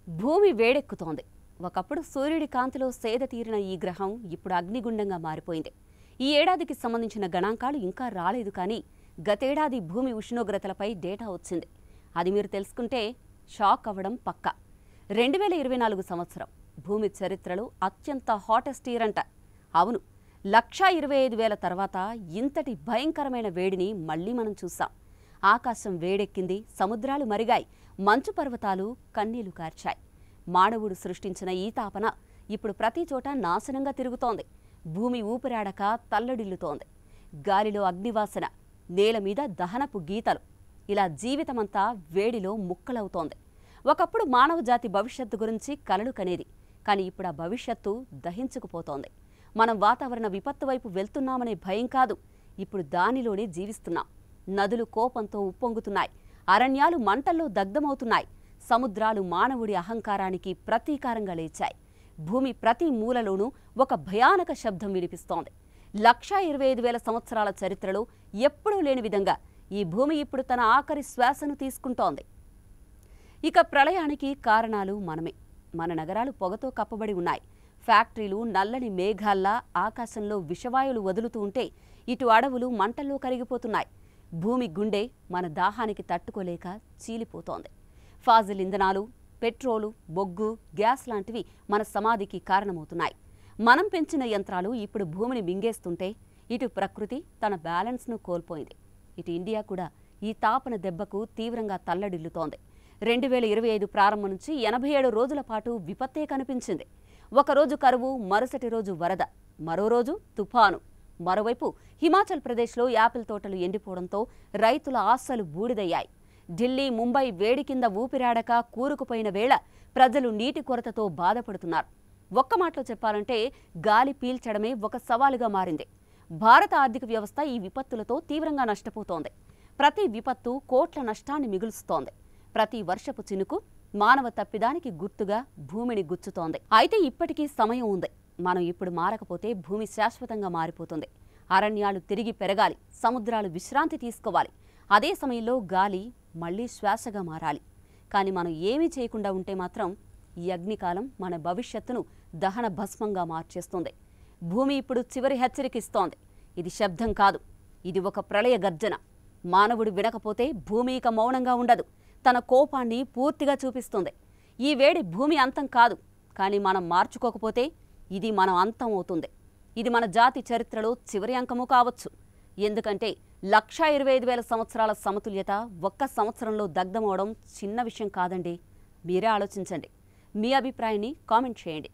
భూమి వేడెక్కుతోంది. ఒకప్పుడు సూర్యుడి కాంతిలో సేద తీరిన ఈ గ్రహం ఇప్పుడు అగ్నిగుండంగా మారిపోయింది. ఈ ఏడాదికి సంబంధించిన గణాంకాలు ఇంకా రాలేదు, కానీ గతేడాది భూమి ఉష్ణోగ్రతలపై డేటా వచ్చింది. అది మీరు తెలుసుకుంటే షాక్ అవ్వడం పక్కా. 2024 సంవత్సరం భూమి చరిత్రలో అత్యంత హాటెస్ట్ ఇయర్ అంట. అవును, 1,25,000 తర్వాత ఇంతటి భయంకరమైన వేడిని మళ్లీ మనం చూసాం. ఆకాశం వేడెక్కింది, సముద్రాలు మరిగాయి, మంచు పర్వతాలు కన్నీళ్లు కార్చాయి. మానవుడు సృష్టించిన ఈ తాపన ఇప్పుడు ప్రతి చోట నాశనంగా తిరుగుతోంది. భూమి ఊపిరాడక తల్లడిల్లుతోంది. గాలిలో అగ్నివాసన, నేల మీద దహనపు గీతలు, ఇలా జీవితమంతా వేడిలో ముక్కలవుతోంది. ఒకప్పుడు మానవ జాతి భవిష్యత్తు గురించి కలలు కనేది, కానీ ఇప్పుడు ఆ భవిష్యత్తు దహించుకుపోతోంది. మనం వాతావరణ విపత్తు వైపు వెళ్తున్నామనే భయం కాదు, ఇప్పుడు దానిలోనే జీవిస్తున్నాం. నదులు కోపంతో ఉప్పొంగుతున్నాయి, అరణ్యాలు మంటల్లో దగ్ధమవుతున్నాయి, సముద్రాలు మానవుడి అహంకారానికి ప్రతీకారంగా లేచాయి. భూమి ప్రతి మూలలోనూ ఒక భయానక శబ్దం వినిపిస్తోంది. 1,25,000 సంవత్సరాల చరిత్రలో ఎప్పుడూ లేని విధంగా ఈ భూమి ఇప్పుడు తన ఆఖరి శ్వాసను తీసుకుంటోంది. ఇక ప్రళయానికి కారణాలు మనమే. మన నగరాలు పొగతో కప్పబడి ఉన్నాయి. ఫ్యాక్టరీలు నల్లని మేఘాల్లా ఆకాశంలో విషవాయువులు వదులుతూ ఉంటే, ఇటు అడవులు మంటల్లో కరిగిపోతున్నాయి. భూమి గుండె మన దాహానికి తట్టుకోలేక చీలిపోతోంది. ఫాజిల్ ఇంధనాలు, పెట్రోలు, బొగ్గు, గ్యాస్ లాంటివి మన సమాధికి కారణమవుతున్నాయి. మనం పెంచిన యంత్రాలు ఇప్పుడు భూమిని మింగేస్తుంటే, ఇటు ప్రకృతి తన బ్యాలెన్స్ను కోల్పోయింది. ఇటు ఇండియా కూడా ఈ తాపన దెబ్బకు తీవ్రంగా తల్లడిల్లుతోంది. 2025 ప్రారంభం నుంచి 87 రోజుల పాటు విపత్తే కనిపించింది. ఒకరోజు కరువు, మరుసటి రోజు వరద, మరో రోజు తుఫాను. మరోవైపు హిమాచల్ ప్రదేశ్లో యాపిల్ తోటలు ఎండిపోవడంతో రైతుల ఆశలు బూడిదయ్యాయి. ఢిల్లీ, ముంబై వేడి కింద ఊపిరాడక కూరుకుపోయిన వేళ ప్రజలు నీటి కొరతతో బాధపడుతున్నారు. ఒక్క మాటలో చెప్పాలంటే గాలి పీల్చడమే ఒక సవాలుగా మారింది. భారత ఆర్థిక వ్యవస్థ ఈ విపత్తులతో తీవ్రంగా నష్టపోతోంది. ప్రతి విపత్తు కోట్ల నష్టాన్ని మిగులుస్తోంది. ప్రతి వర్షపు చినుకు మానవ తప్పిదానికి గుర్తుగా భూమిని గుచ్చుతోంది. అయితే ఇప్పటికీ సమయం ఉంది. మనం ఇప్పుడు మారకపోతే భూమి శాశ్వతంగా మారిపోతుంది. అరణ్యాలు తిరిగి పెరగాలి, సముద్రాలు విశ్రాంతి తీసుకోవాలి. అదే సమయంలో గాలి మళ్లీ శ్వాసగా మారాలి. కానీ మనం ఏమీ చేయకుండా ఉంటే మాత్రం ఈ అగ్నికాలం మన భవిష్యత్తును దహన భస్మంగా మార్చేస్తుంది. భూమి ఇప్పుడు చివరి హెచ్చరికిస్తోంది. ఇది శబ్దం కాదు, ఇది ఒక ప్రళయ గర్జన. మానవుడు వినకపోతే భూమి ఇక మౌనంగా ఉండదు, తన కోపాన్ని పూర్తిగా చూపిస్తుంది. ఈ వేడి భూమి అంతం కాదు, కానీ మనం మార్చుకోకపోతే ఇది మనం అంతం అవుతుంది. ఇది మన జాతి చరిత్రలో చివరి అంకము కావచ్చు. ఎందుకంటే 1,25,000 సంవత్సరాల సమతుల్యత ఒక్క సంవత్సరంలో దగ్ధమవడం చిన్న విషయం కాదండి. మీరే ఆలోచించండి. మీ అభిప్రాయాన్ని కామెంట్ చేయండి.